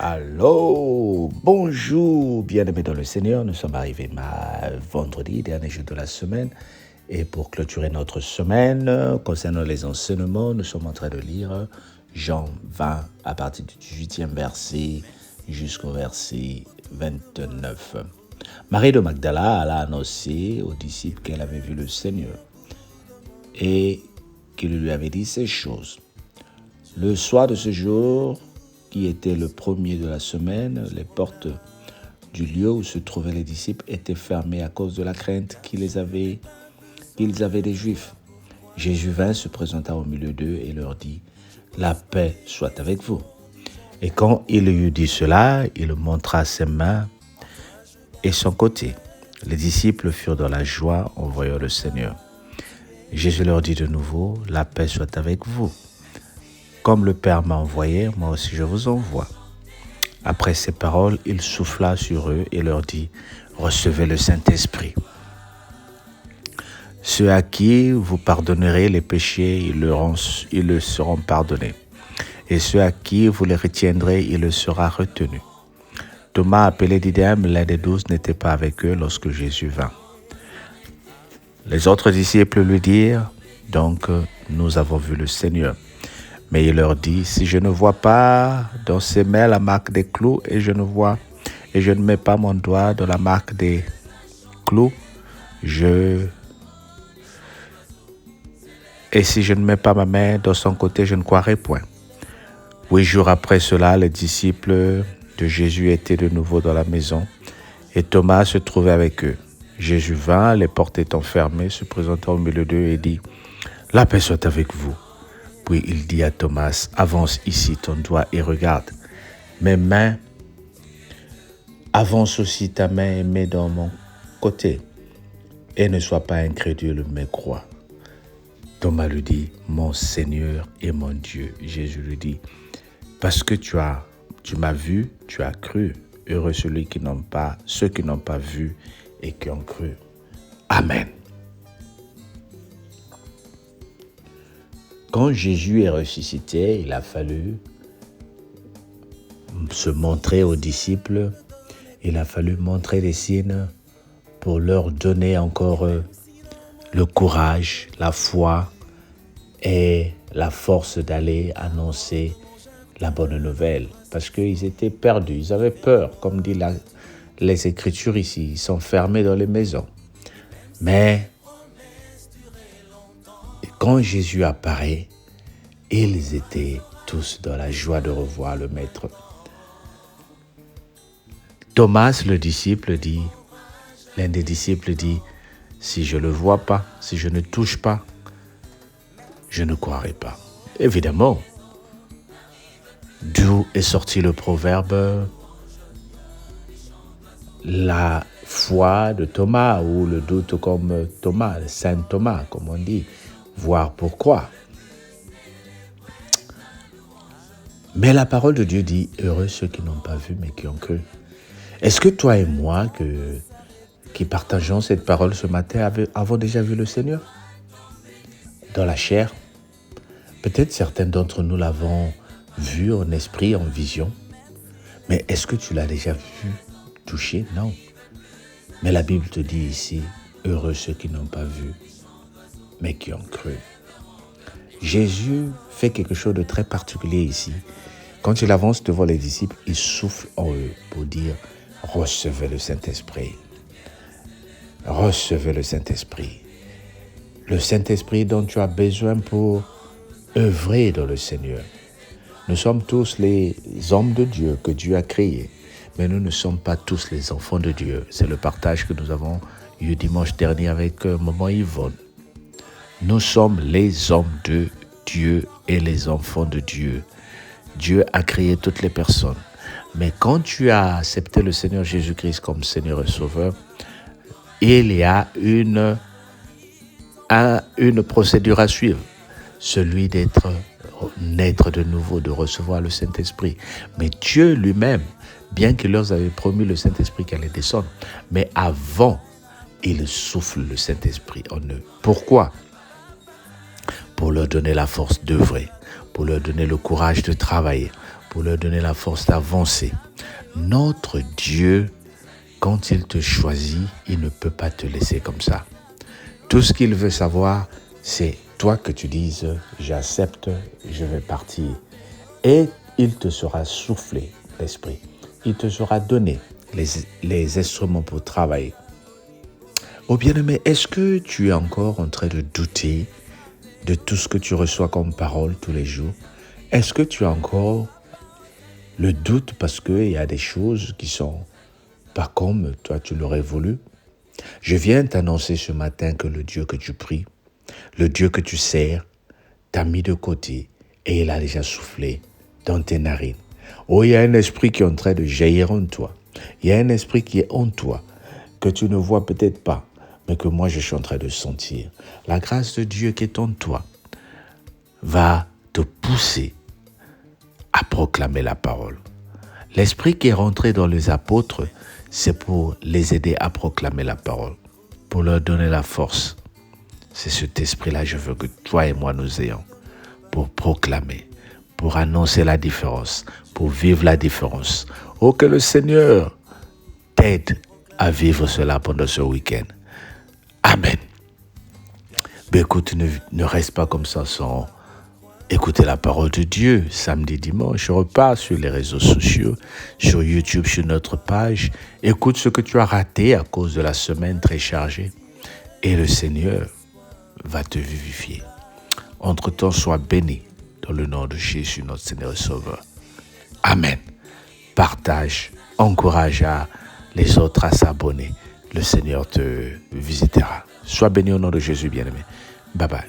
Allô, bonjour, bien-aimés dans le Seigneur. Nous sommes arrivés vendredi, dernier jour de la semaine. Et pour clôturer notre semaine, concernant les enseignements, nous sommes en train de lire Jean 20 à partir du 18e verset jusqu'au verset 29. Marie de Magdala a annoncé aux disciples qu'elle avait vu le Seigneur et qu'il lui avait dit ces choses. Le soir de ce jour, qui était le premier de la semaine, les portes du lieu où se trouvaient les disciples étaient fermées à cause de la crainte qu'ils avaient des Juifs. Jésus vint, se présenta au milieu d'eux et leur dit « La paix soit avec vous ». Et quand il eut dit cela, il montra ses mains et son côté. Les disciples furent dans la joie en voyant le Seigneur. Jésus leur dit de nouveau « La paix soit avec vous ». Comme le Père m'a envoyé, moi aussi je vous envoie. Après ces paroles, il souffla sur eux et leur dit, recevez le Saint-Esprit. Ceux à qui vous pardonnerez les péchés, ils le seront pardonnés. Et ceux à qui vous les retiendrez, il le sera retenu. Thomas, appelé Didyme, l'un des 12, n'était pas avec eux lorsque Jésus vint. Les autres disciples lui dirent, donc nous avons vu le Seigneur. Mais il leur dit, si je ne vois pas dans ses mains la marque des clous et je ne mets pas mon doigt dans la marque des clous, et si je ne mets pas ma main dans son côté, je ne croirai point. 8 jours après cela, les disciples de Jésus étaient de nouveau dans la maison et Thomas se trouvait avec eux. Jésus vint, les portes étant fermées, se présenta au milieu d'eux et dit, la paix soit avec vous. Puis il dit à Thomas, avance ici ton doigt et regarde mes mains. Avance aussi ta main et mets dans mon côté. Et ne sois pas incrédule, mais crois. Thomas lui dit, mon Seigneur et mon Dieu. Jésus lui dit, parce que tu m'as vu, tu as cru. Heureux ceux qui n'ont pas vu et qui ont cru. Amen. Quand Jésus est ressuscité, il a fallu se montrer aux disciples, il a fallu montrer des signes pour leur donner encore le courage, la foi et la force d'aller annoncer la bonne nouvelle. Parce qu'ils étaient perdus, ils avaient peur, comme dit les Écritures ici, ils sont fermés dans les maisons. Mais quand Jésus apparaît, ils étaient tous dans la joie de revoir le Maître. Thomas, le disciple, l'un des disciples dit, si je ne le vois pas, si je ne touche pas, je ne croirai pas. Évidemment, d'où est sorti le proverbe, la foi de Thomas, ou le doute comme Thomas, Saint Thomas, comme on dit, voir pour croire. Mais la parole de Dieu dit, heureux ceux qui n'ont pas vu mais qui ont cru. Est-ce que toi et moi, qui partageons cette parole ce matin, avons déjà vu le Seigneur dans la chair? Peut-être certains d'entre nous l'avons vu en esprit, en vision. Mais est-ce que tu l'as déjà vu, touché? Non. Mais la Bible te dit ici, heureux ceux qui n'ont pas vu mais qui ont cru. Jésus fait quelque chose de très particulier ici. Quand il avance devant les disciples, il souffle en eux pour dire « Recevez le Saint-Esprit ». Recevez le Saint-Esprit. Le Saint-Esprit dont tu as besoin pour œuvrer dans le Seigneur. Nous sommes tous les hommes de Dieu que Dieu a créés, mais nous ne sommes pas tous les enfants de Dieu. C'est le partage que nous avons eu dimanche dernier avec maman Yvonne. Nous sommes les hommes de Dieu et les enfants de Dieu. Dieu a créé toutes les personnes. Mais quand tu as accepté le Seigneur Jésus-Christ comme Seigneur et Sauveur, il y a une procédure à suivre. Celui naître de nouveau, de recevoir le Saint-Esprit. Mais Dieu lui-même, bien qu'il leur avait promis le Saint-Esprit qui allait descendre, mais avant, il souffle le Saint-Esprit en eux. Pourquoi? Pour leur donner la force d'œuvrer, pour leur donner le courage de travailler, pour leur donner la force d'avancer. Notre Dieu, quand il te choisit, il ne peut pas te laisser comme ça. Tout ce qu'il veut savoir, c'est toi que tu dises « j'accepte, je vais partir ». Et il te sera soufflé l'esprit. Il te sera donné les instruments pour travailler. Oh bien-aimé, est-ce que tu es encore en train de douter de tout ce que tu reçois comme parole tous les jours? Est-ce que tu as encore le doute parce qu'il y a des choses qui sont pas comme toi tu l'aurais voulu? Je viens t'annoncer ce matin que le Dieu que tu pries, le Dieu que tu sers, t'a mis de côté et il a déjà soufflé dans tes narines. Oh, il y a un esprit qui est en train de jaillir en toi. Il y a un esprit qui est en toi que tu ne vois peut-être pas, mais que moi je suis en train de sentir. La grâce de Dieu qui est en toi va te pousser à proclamer la parole. L'esprit qui est rentré dans les apôtres, c'est pour les aider à proclamer la parole, pour leur donner la force. C'est cet esprit-là, je veux que toi et moi nous ayons pour proclamer, pour annoncer la différence, pour vivre la différence. Oh, que le Seigneur t'aide à vivre cela pendant ce week-end. Amen. Mais écoute, ne reste pas comme ça sans écouter la parole de Dieu. Samedi, dimanche, je repars sur les réseaux sociaux, sur YouTube, sur notre page. Écoute ce que tu as raté à cause de la semaine très chargée. Et le Seigneur va te vivifier. Entre-temps, sois béni dans le nom de Jésus, notre Seigneur et Sauveur. Amen. Partage, encourage les autres à s'abonner. Le Seigneur te visitera. Sois béni au nom de Jésus, bien-aimé. Bye bye.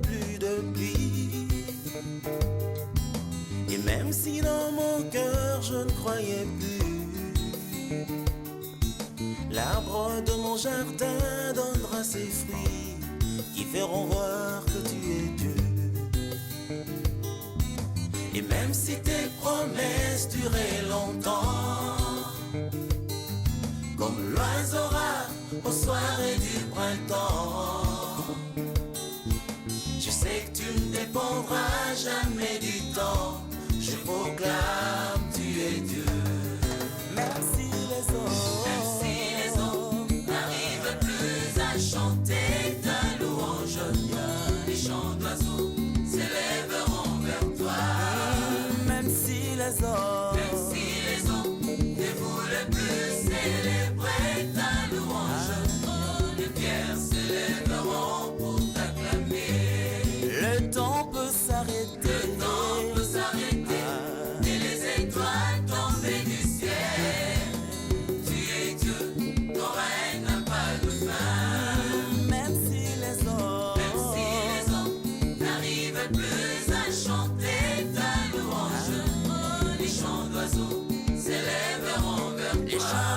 Plus de pluie. Et même si dans mon cœur je ne croyais plus, l'arbre de mon jardin donnera ses fruits qui feront voir que tu es Dieu. Et même si tes promesses duraient longtemps, comme l'oiseau rare aux soirées du printemps, je sais que tu ne dépendras jamais du temps. Je proclame, tu es Dieu. Même si les hommes n'arrivent plus à chanter ta louange, les chants d'oiseaux s'élèveront vers toi. Même si les hommes ne voulaient plus célébrer ta louange, les pierres s'élèveront pour t'acclamer. Le temps peut s'arrêter, et les étoiles tombées du ciel. Tu es Dieu, ton règne n'a pas de fin. Même si les hommes n'arrivent plus à chanter ta louange, les chants d'oiseaux s'élèveront vers toi.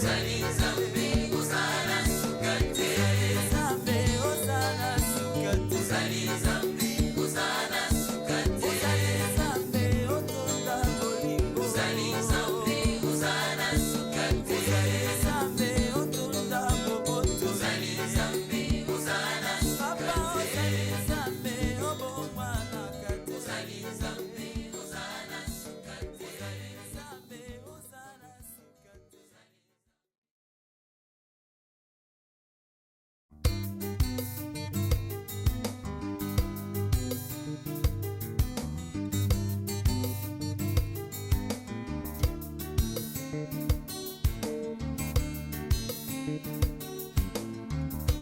Rosalie.